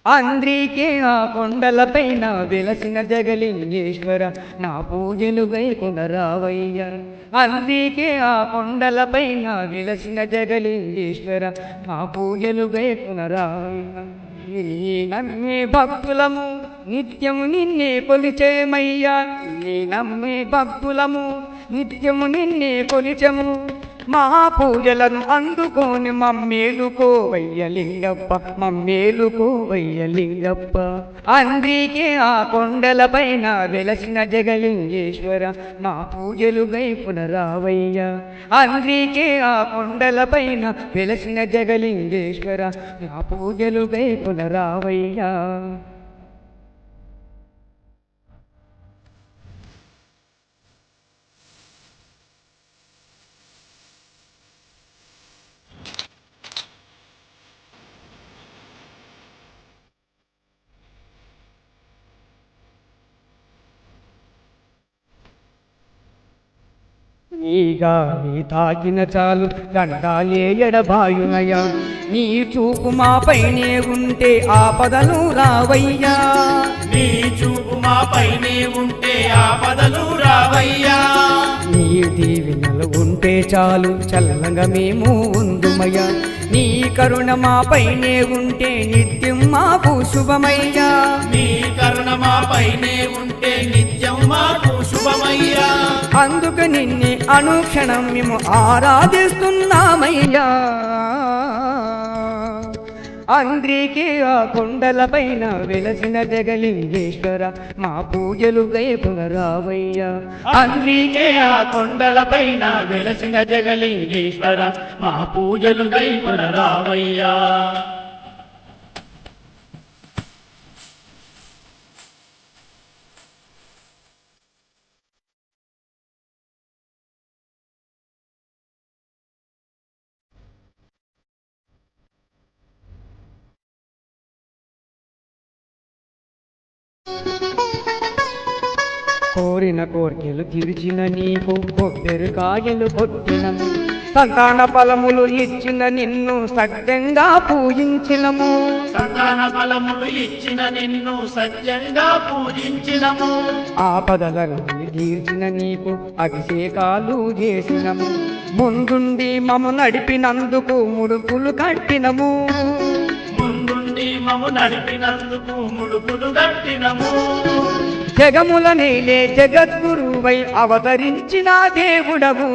అందరికీ ఆ కొండలపైన వెలసిన జగలింగేశ్వర నా పూజలు గైకొనరావయ్య. అందరికీ ఆ కొండలపైన వెలసిన జగలింగేశ్వర నా పూజలు గైకొనరావయ్య. నమ్మే భక్తులము నిత్యము నిన్నే కొలిచేమయ్యా. నమ్మే భక్తులము నిత్యము నిన్నే కొలిచెము. మా పూజలను అందుకోని మమ్మేలుకోవయ్య లింగప్ప, మమ్మేలుకోవయ్య లింగప్ప. అందరికీ ఆ కొండలపైన వెలసిన జగలింగేశ్వర నా పూజలు గైకొనరావయ్య. అందరికీ ఆ కొండలపైన వెలసిన జగలింగేశ్వర నా పూజలు గైకొనరావయ్య. నీ గాలి తాకిన చాలు దండాలే ఎడబాయునయ్యా. నీ చూపు మా పైనే ఉంటే ఆపదలు రావయ్యా. నీ చూపు మా పైనే ఉంటే ఆపదలు రావయ్యా. నీ దీవెనలు ఉంటే చాలు చల్లంగా మేము ఉందుమయ్యా. నీ కరుణ మా పైనే ఉంటే నిత్యం మాకు శుభమయ్యా. నీ కరుణ మా పైనే ఉంటే నిత్యం మాకు శుభమయ్యా. అందుకు నిన్నే అనుక్షణం మేము ఆరాధిస్తున్నామయ్యా. అందరికీ ఆ కొండలపైన వెలసిన జగలింగేశ్వర మా పూజలు గైకొనరావయ్యా. అందరికీ ఆ కొండలపైన వెలసిన జగలింగేశ్వర మా పూజలు గైకొనరావయ్యా. కోరిన కోర్కెలు తీర్చిన నీకు కొబ్బరికాయలు కొట్టినము. సంతాన ఫలములు ఇచ్చిన నిన్ను సత్యంగా పూజించినము. సంతాన ఫలములు ఇచ్చిన నిన్ను సత్యంగా పూజించినము. ఆపదలను తీర్చిన నీకు అభిషేకాలు చేసినము. ముందుండి మము నడిపినందుకు ముడుపులు కట్టినము. ముందుండి మము నడిపినందుకు ముడుపులు కట్టినము. జగముల నేలే జగద్గురువై అవతరించిన దేవుడవు.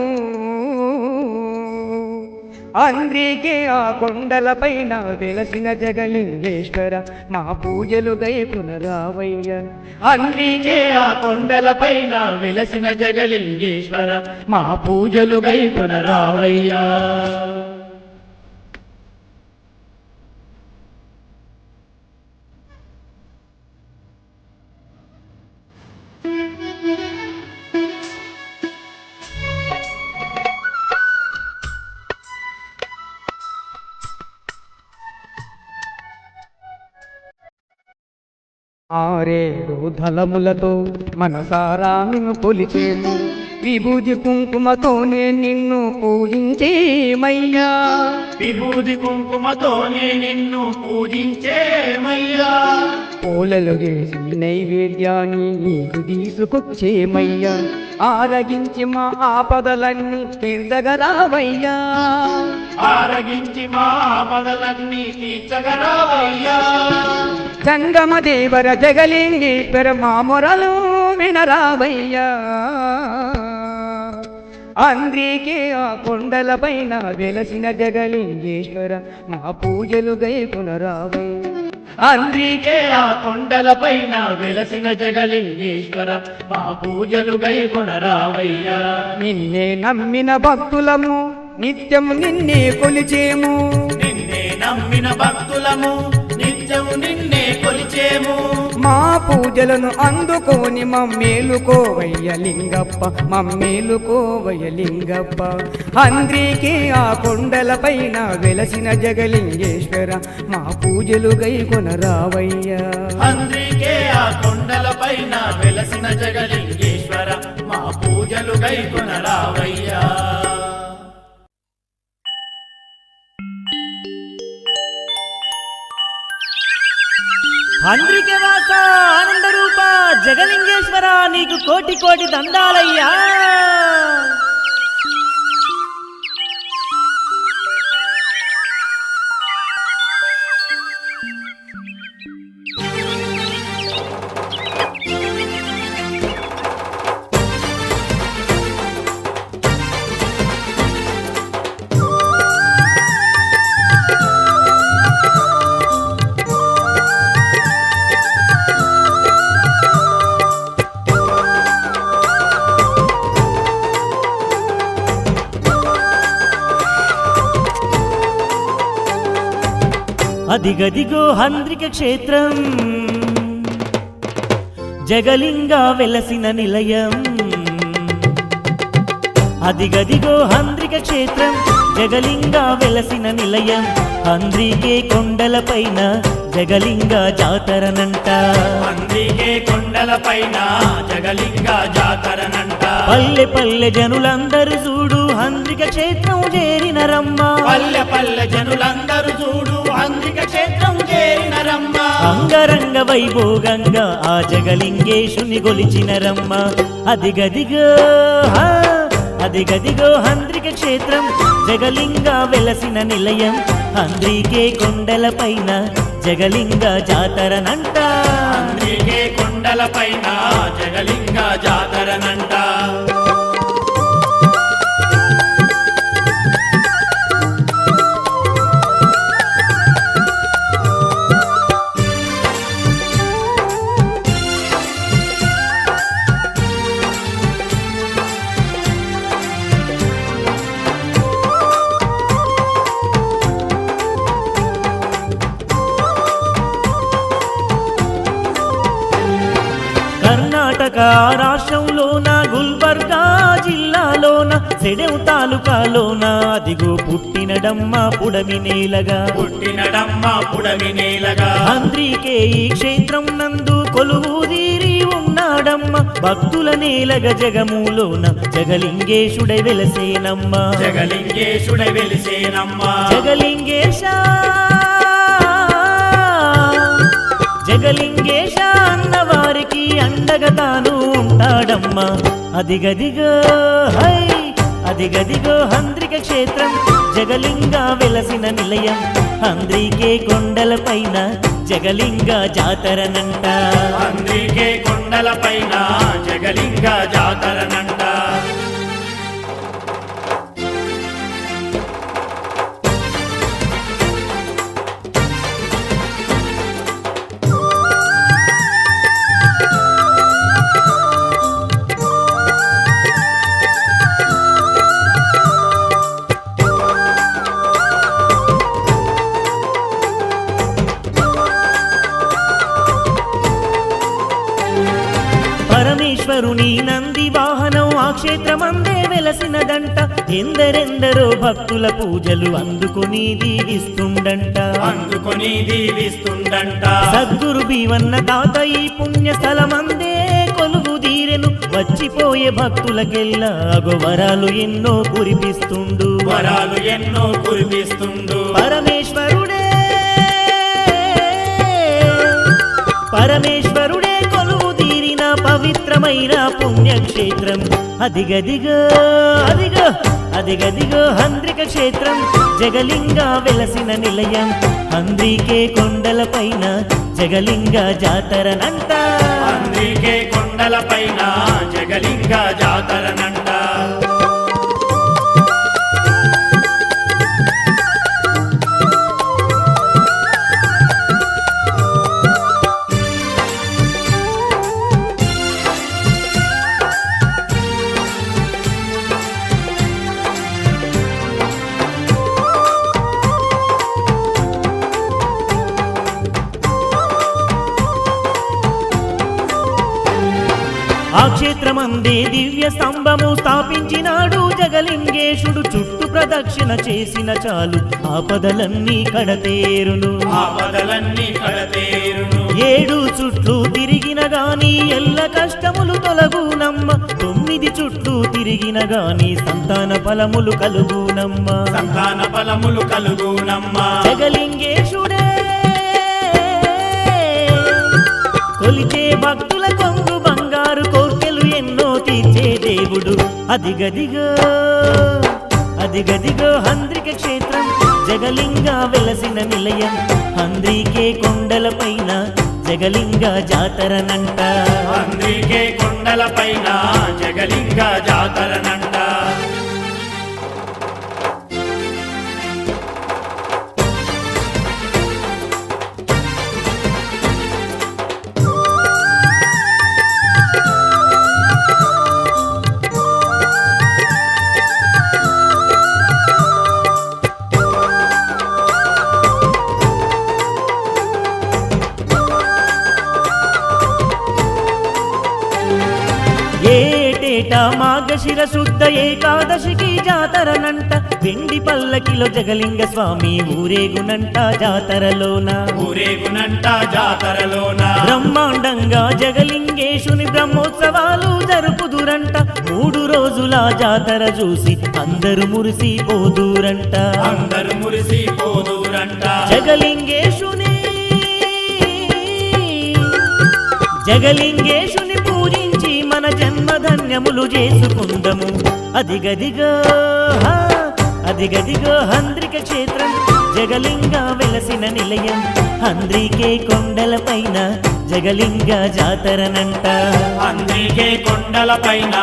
అందరికీ ఆ కొండలపైన వెలసిన జగలింగేశ్వర మా పూజలు గైకొనరావయ్య. అందరికీ ఆ కొండలపైన వెలసిన జగలింగేశ్వర మా పూజలు గైకొనరావయ్యా. ఆరేడు దళములతో మనసారా నిన్ను కొలిచేము. విభూది కుంకుమతోనే నిన్ను పూజించేమయ్యా. విభూది కుంకుమతోనే నిన్ను పూజించేమయ్యా. పూలలు చేసి నైవేద్యాన్ని నీకు తీసుకొచ్చేమయ్యా. ఆరగించి మా ఆపదలన్నీ తీర్చగరావయ్యా. ఆరగించి మా ఆపదలన్నీ తీర్చగరావయ్యా. జంగమ దేవర జగలింగేశ్వర మా మొరలు వినరావయ్యా. అందరికీ ఆ కొండలపైన వెలసిన జగలింగేశ్వర మా పూజలు గైకొనరావయ్యా. అందరికీ ఆ కొండలపైన వెలసిన జగలింగేశ్వర మా పూజలు గైకొనరావయ్యా. నిన్నే నమ్మిన భక్తులము నిత్యము నిన్నే కొలిచేము. నిన్నే నమ్మిన భక్తులము నిత్యము నిన్నే కొలిచేము. మా పూజలను అందుకోని మమ్మేలుకోవయ్య లింగప్ప, మమ్మేలుకోవయ్య లింగప్ప. అందరికీ ఆ కొండలపైన వెలసిన జగలింగేశ్వర మా పూజలు గైకొనరావయ్యా. అందరికీ ఆ కొండలపైన వెలసిన జగలింగేశ్వర మా పూజలు గైకొనరావయ్యా. హంద్రికవాస ఆనంద రూప జగలింగేశ్వర నీకు కోటి కోటి దండాలయ్యా. అదిగదిగో హంద్రిక క్షేత్రం జగలింగ వెలసిన నిలయం. అదిగదిగో హంద్రిక క్షేత్రం జగలింగ వెలసిన నిలయం. హంద్రికే కొండలపైన జగలింగ జాతరనంట. హంద్రికే కొండలపైన జగలింగ జాతరనంట. పల్లె పల్లె జనులందరూ చూడు హంద్రిక క్షేత్రం చేరిన రమ్మ. పల్లె పల్లె జనులందరూ చూడు హంద్రిక క్షేత్రం చేరిన రమ్మ. అంగరంగ వైభోగంగా ఆ జగలింగేశుని గొలిచిన రమ్మ. అదిగదిగో అదిగదిగో హంద్రిక క్షేత్రం జగలింగ వెలసిన నిలయం. హంద్రికే కొండలపైన జగలింగ జాతరనంట. హంద్రికే కొండలపైన జగలింగ జాతరనంట. కర్ణాటక రాష్ట్రంలోన గుల్బర్గా జిల్లాలోన సెడెవ్ తాలూకాలోన అదిగో పుట్టినడమ్మ పుడమి నేలగా. పుట్టినడమ్మ పుడమి నేలగా. హంద్రికే ఈ క్షేత్రం నందు కొలువుదీరి ఉన్నాడమ్మ. భక్తుల నేలగా జగములోన జగలింగేశుడై వెలసేనమ్మ. జగలింగేశుడై వెలిసేనమ్మ. జగలింగేశ జగలింగేశ అన్నవారికి అండగా తాను ఉంటాడమ్మా. అదిగదిగో అదిగదిగో హంద్రిక క్షేత్రం జగలింగ వెలసిన నిలయం. హంద్రికే కొండలపైన జగలింగ జాతరనంట. హంద్రికే కొండలపైన జగలింగ జాతరనంట. పరమేశ్వరుని నంది వాహనం ఆ క్షేత్రమందే వెలసినదంట. ఎందరెందరో భక్తుల పూజలు అందుకొని దీవిస్తుండంట. అందుకొని దీవిస్తుండంట. సద్గురు భీవన్న తాత ఈ పుణ్య స్థలమందే కొలువు దీరెను. వచ్చిపోయే భక్తులకెల్లా వరాలు ఎన్నో కురిపిస్తుండు. వరాలు ఎన్నో కురిపిస్తుండు. పరమేశ్వరుడే పరమేశ్వరుడే కొలువు తీరిన పవిత్రమైన పుణ్యక్షేత్రం. అదిగదిగో అదిగో అదిగదిగో హంద్రిక క్షేత్రం జగలింగ వెలసిన నిలయం. హంద్రికే కొండలపైన జగలింగ జాతరనంట. హంద్రికే కొండలపైన జగలింగ జాతరనంట. ఆ క్షేత్రమందే దివ్య స్తంభము స్థాపించినాడు జగలింగేశుడు. చుట్టూ ప్రదక్షిణ చేసిన చాలు ఆపదలన్నీ కడతేరును. ఆపదలన్నీ కడతేరును. 7 చుట్లు తిరిగిన గాని ఎల్ల కష్టములు తొలగునమ్మ. 9 చుట్లు తిరిగిన గాని సంతాన ఫలములు కలుగునమ్మ. సంతాన ఫలములు కలుగునమ్మ. జగలింగేశుడే కొలిచే భక్తుల కొంగు బంగారు కోర్కెలు ఎన్నో తీర్చే దేవుడు అదిగదిగో అదిగదిగో హంద్రిక క్షేత్రం జగలింగ వెలసిన నిలయం హంద్రికే కొండలపైన జగలింగ జాతరనంట అందుకే కొండలపైన జగలింగ జాతరనంట ఏటేటా మాఘశిర శుద్ధ ఏకాదశికి జాతరనంట వెండి పల్లకిలో జగలింగ స్వామి ఊరేగునంట జాతరలోన ఊరేగునంట జాతరలోన బ్రహ్మాండంగా జగలింగేశుని బ్రహ్మోత్సవాలు జరుపుదురంట 3 రోజుల జాతర చూసి అందరూ మురిసిపోదురంట అందరు మురిసిపోదురంట జగలింగేశుని పూజించి మన జన్మధన్యములు చేసుకుందము అదిగదిగో అదిగదిగో హంద్రిక క్షేత్రం జగలింగ వెలసిన నిలయం హంద్రికే కొండలపైన జగలింగ జాతరనంట అందుకే కొండలపైన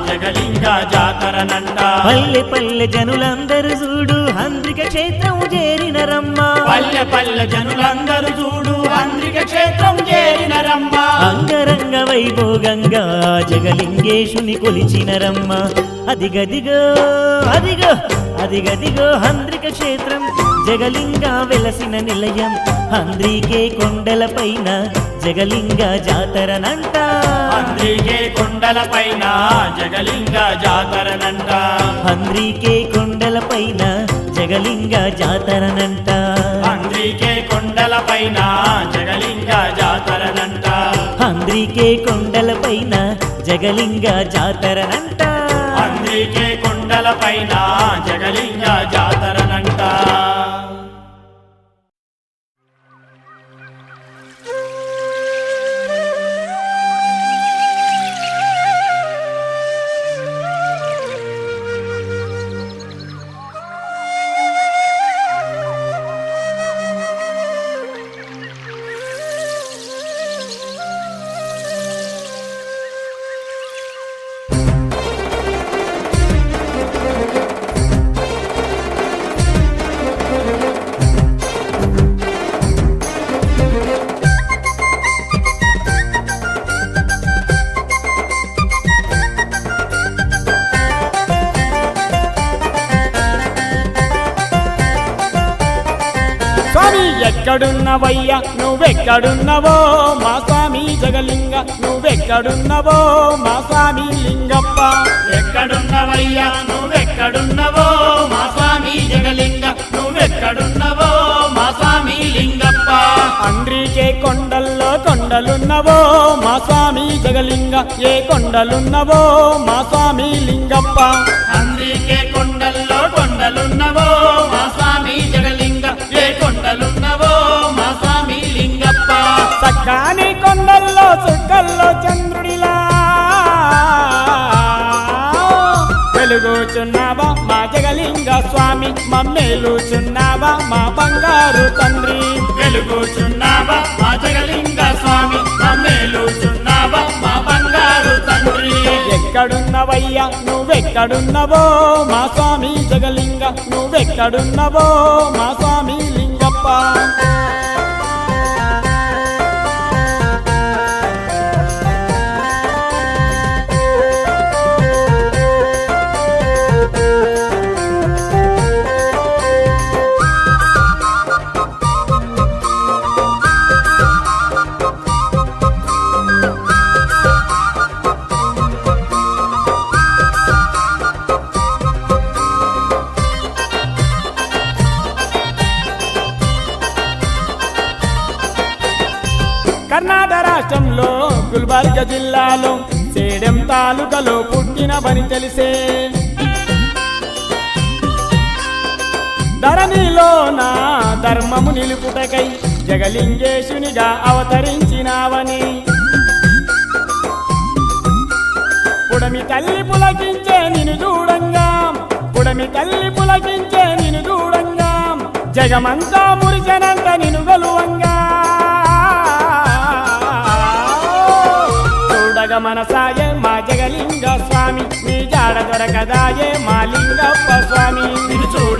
జగలింగ జాతరనంట పల్లె పల్లె జనులందరూ చూడు హంద్రిక క్షేత్రం చేరిన రమ్మ పల్లె పల్లె జనులందరూ చూడు హంద్రిక క్షేత్రం చేరిన రమ్మ అంగరంగ వైభోగంగా జగలింగేశుని కొలిచిన రమ్మ అదిగదిగో అదిగో అదిగదిగో హంద్రిక క్షేత్రం జగలింగ వెలసిన నిలయం హంద్రికే కొండలపైన జగలింగ జాతరనంట అందుకే కొండలపైన జగలింగ జాతరనంట హంద్రికే కొండలపైన జగలింగ జాతరనంట అందుకే కొండలపైన జగలింగ జాతరనంట హంద్రికే కొండలపైన జగలింగ జాతరనంట అందుకే కొండలపైన జగలింగ జాతరనంట స్వామి ఎక్కడున్నవయ్యా నువ్వెక్కడున్నవో మా స్వామి జగలింగ నువ్వెక్కడున్నవో మా స్వామి లింగప్ప ఎక్కడున్నవయ్యా నువ్వెక్కడున్నవో మా స్వామి జగలింగ నువ్వెక్కడున్నవో మా స్వామి లింగప్ప అండ్రికే కొండల్లో కొండలున్నవో మా స్వామి జగలింగ ఏ కొండలున్నవో మా స్వామి లింగప్ప అందుకే కొండల్లో కొండలున్నవో మా స్వామి జగలింగ ఏ కొండలున్నవో మా స్వామి లింగప్ప సక్కాని కొండల్లో చుక్కల్లో చంద్రుడిలా వెలుగుచున్నావా మా జగలింగ స్వామి మమ్మేలుచున్నావా మా బంగారు తండ్రి వెలుగుచున్నావా మా జగలింగ స్వామి మమ్మేలుచున్నావా మా బంగారు తండ్రి ఎక్కడున్నవయ్యా నువ్వెక్కడున్నవో మా స్వామి జగలింగ నువ్వెక్కడున్నవో మా స్వామి లింగప్ప కర్ణాటక రాష్ట్రంలో గుల్బర్గ జిల్లాలో సేడెం తాలూకాలో పుట్టినవని తెలిసే ధరణిలో నా ధర్మము నిలుపుటకై జగలింగేశునిగా అవతరించినావని పుడమి తల్లి పులకించే నిన్ను చూడంగా పుడమి తల్లి పులకించే నిన్ను చూడంగా జగమంతా మురిసనంత నిన్ను గలువంగా చూడగ మనసాయే మా జగలింగ స్వామి నీ జాడ దొరకదాయే మా లింగప్ప స్వామి నిన్ను చూడ